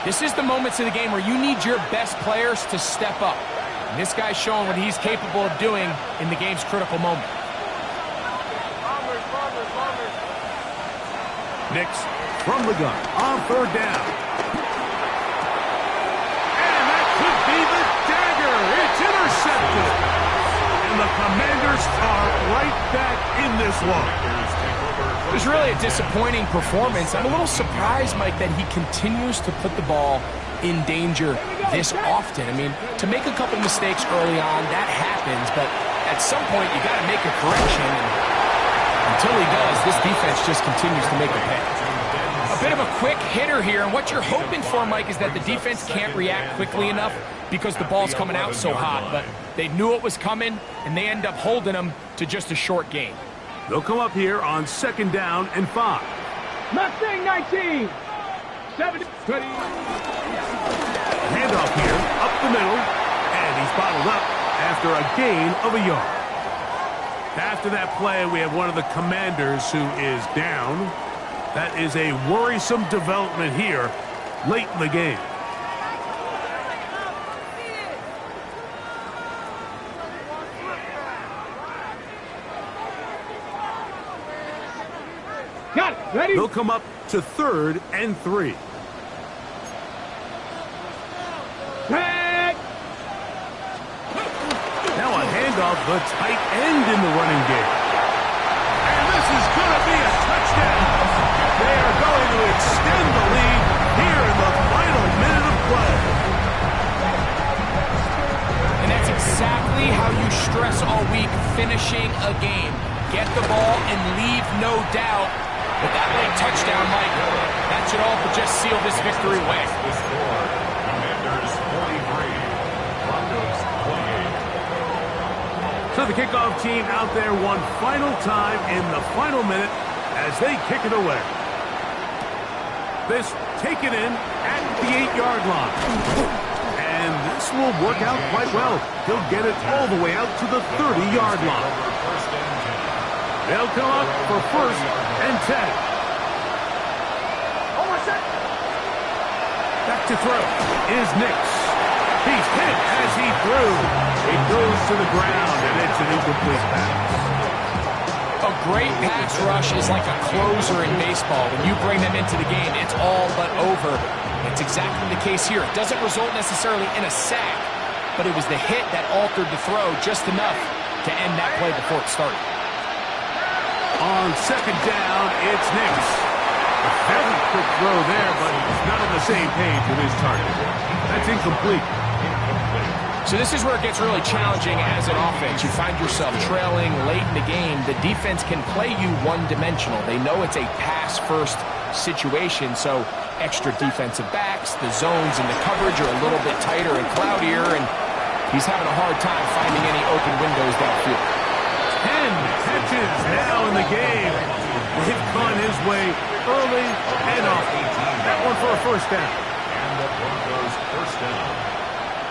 this is the moments of the game where you need your best players to step up. And this guy's showing what he's capable of doing in the game's critical moment. Nix from the gun on third down. And that could be the dagger. It's intercepted. And the Commanders are right back in this one. It was really a disappointing performance. I'm a little surprised, Mike, that he continues to put the ball in danger this often. I mean, to make a couple mistakes early on, that happens, but at some point you got to make a correction. And until he does, this defense just continues to make a pay. A bit of a quick hitter here, and what you're hoping for, Mike, is that the defense can't react quickly enough because the ball's coming out so hot, but they knew it was coming, and they end up holding them to just a short gain. They'll come up here on 2nd down and 5. Mustang 19. 70. Handoff here, up the middle, and he's bottled up after a gain of a yard. After that play, we have one of the Commanders who is down. That is a worrisome development here late in the game. Got it. Ready? They'll come up to 3rd and 3. Tag. Now a handoff, the tight end in the running game. And this is going to be a touchdown. They are going to extend the lead here in the final minute of play. And that's exactly how you stress all week finishing a game. Get the ball and leave no doubt. But that late touchdown, Mike, that should all but just seal this victory away. Commanders 43, Broncos 28. So the kickoff team out there one final time in the final minute as they kick it away. This taken in at the 8-yard line. And this will work out quite well. He'll get it all the way out to the 30-yard line. They'll come up for 1st and 10. Back to throw is Nix. He's hit as he threw. He goes to the ground, and it's an incomplete pass. A great pass rush is like a closer in baseball. When you bring them into the game, it's all but over. It's exactly the case here. It doesn't result necessarily in a sack, but it was the hit that altered the throw just enough to end that play before it started. On 2nd down, it's Nix. A very quick throw there, but he's not on the same page with his target. That's incomplete. So this is where it gets really challenging as an offense. You find yourself trailing late in the game. The defense can play you one-dimensional. They know it's a pass-first situation, so extra defensive backs, the zones and the coverage are a little bit tighter and cloudier, and he's having a hard time finding any open windows downfield. 10 catches now in the game. They've gone his way early and often. That one for a 1st down. And the Broncos 1st down.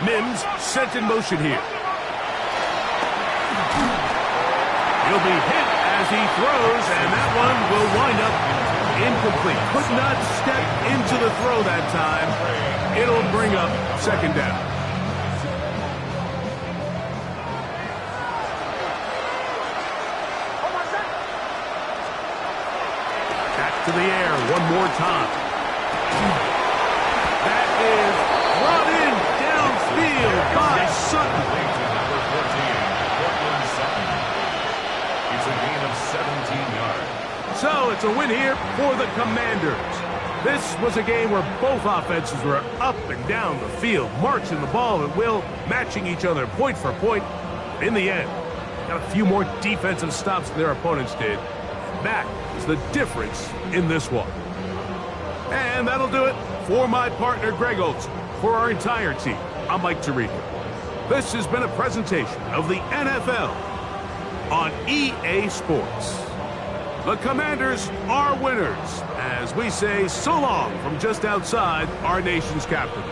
Mims set in motion here. He'll be hit as he throws, and that one will wind up incomplete. Could not step into the throw that time. It'll bring up 2nd down. Back to the air one more time. That is brought in downfield by Sutton. Number 14, Cortland Sutton. It's a gain of 17 yards. So it's a win here for the Commanders. This was a game where both offenses were up and down the field, marching the ball at will, matching each other point for point. In the end, got a few more defensive stops than their opponents did. That is the difference in this one. And that'll do it for my partner, Greg Olson. For our entire team, I'm Mike Tirico. This has been a presentation of the NFL on EA Sports. The Commanders are winners, as we say so long from just outside our nation's capital.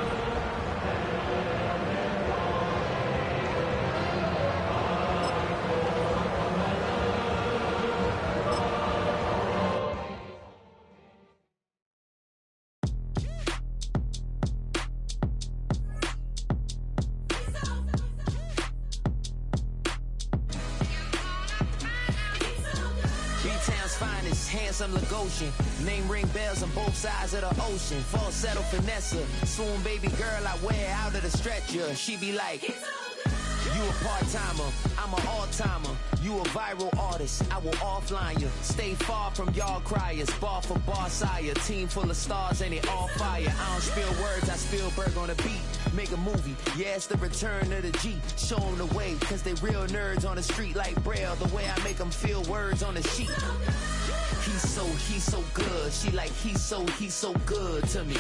guess I'm Lagosian. Name ring bells on both sides of the ocean. Falsetto finesse, swoon baby girl I wear out of the stretcher. She be like, you a part-timer, I'm an all-timer. You a viral artist, I will offline you. Stay far from y'all criers, bar for bar sire. Team full of stars and it all fire. I don't spill words, I Spielberg on the beat. Make a movie, yeah, it's the return of the G. Show them the way, cause they real nerds on the street like Braille. The way I make them feel words on the sheet. He's so good. She like, he's so good to me.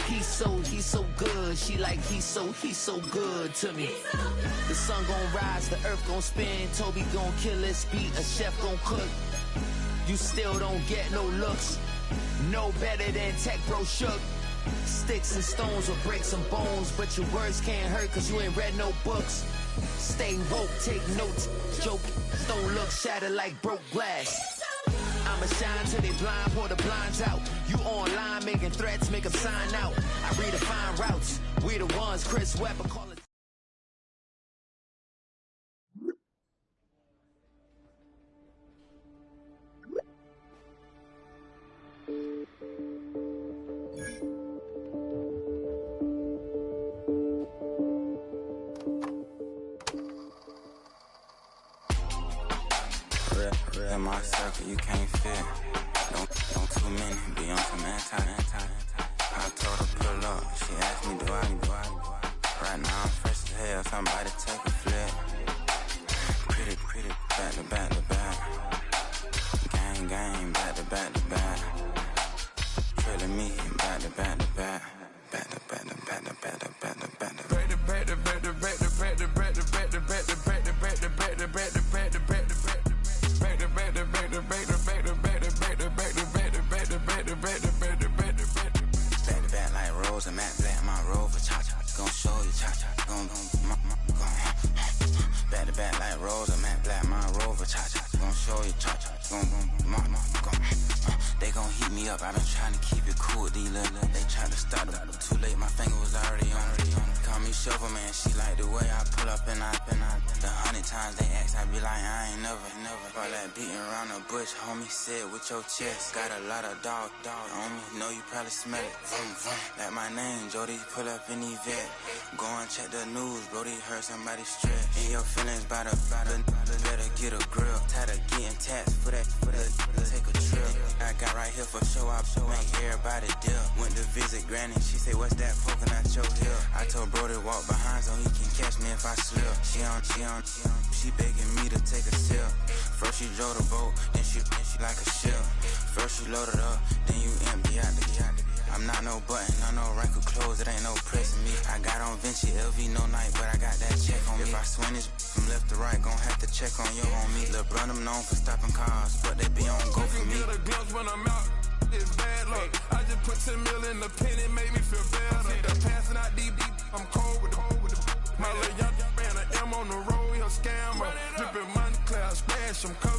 He's so good. She like, he's so good to me. The sun gon' rise, the earth gon' spin. Toby gon' kill this beat, a chef gon' cook. You still don't get no looks. No better than Tech Bro Shook. Sticks and stones will break some bones, but your words can't hurt cause you ain't read no books. Stay woke, take notes, joke. Don't look shattered like broke glass. I'ma shine till they blind, pour the blinds out. You online making threats, make them sign out. I redefine routes, we the ones Chris Webber call it. In my circle, you can't fit. Don't too many be on some anti. I told her pull up, she asked me do I. Right now I'm fresh as hell, somebody take a flip. Pretty, back to back. Gang, back to back. Trailing me, back to back. Back like Rose and Matt Black, my Rover, cha-cha, gon' show you, cha-cha, gon' back to back like Rose and Matt Black, my Rover, cha-cha, gon' show you, cha-cha, they gon' heat me up, I been trying to keep it cool with these little, they tried to start it, too late, my finger was already on it. Call me Shovel Man, she like the way I pull up and I the 100 times they ask, I be like, I ain't never, all that beating around the bush, homie, say it with your chest, got a lot of dog on me, know you probably smell it, like my name, Jody, pull up in the vet, go and check the news, Brody heard somebody stretch, in your feelings by the better get a grill, tired of getting taxed for that, take a trip, I got right here for show up, make everybody dip, went to visit Granny, she say, what's that poking at your hill, I told Brody walk behind so he can catch me if I slip, she begging me to take a sip, first she drove the boat, then she like a ship, first she loaded up, then you empty out the I'm not no button, no wrinkle clothes, it ain't no pressing me. I got on Vinci, LV, no night, but I got that check on me. If I swing this from left to right, gon' have to check on your homie. Lil' Brun, I'm known for stopping cars, but they be on go for me. Get a glimpse when I'm out, it's bad luck. I just put 10 mil in the pen, it made me feel better. The passing out deep, I'm cold with the my little young man, an M on the road, he a scammer. Drippin' money cloud, splash, I'm covered.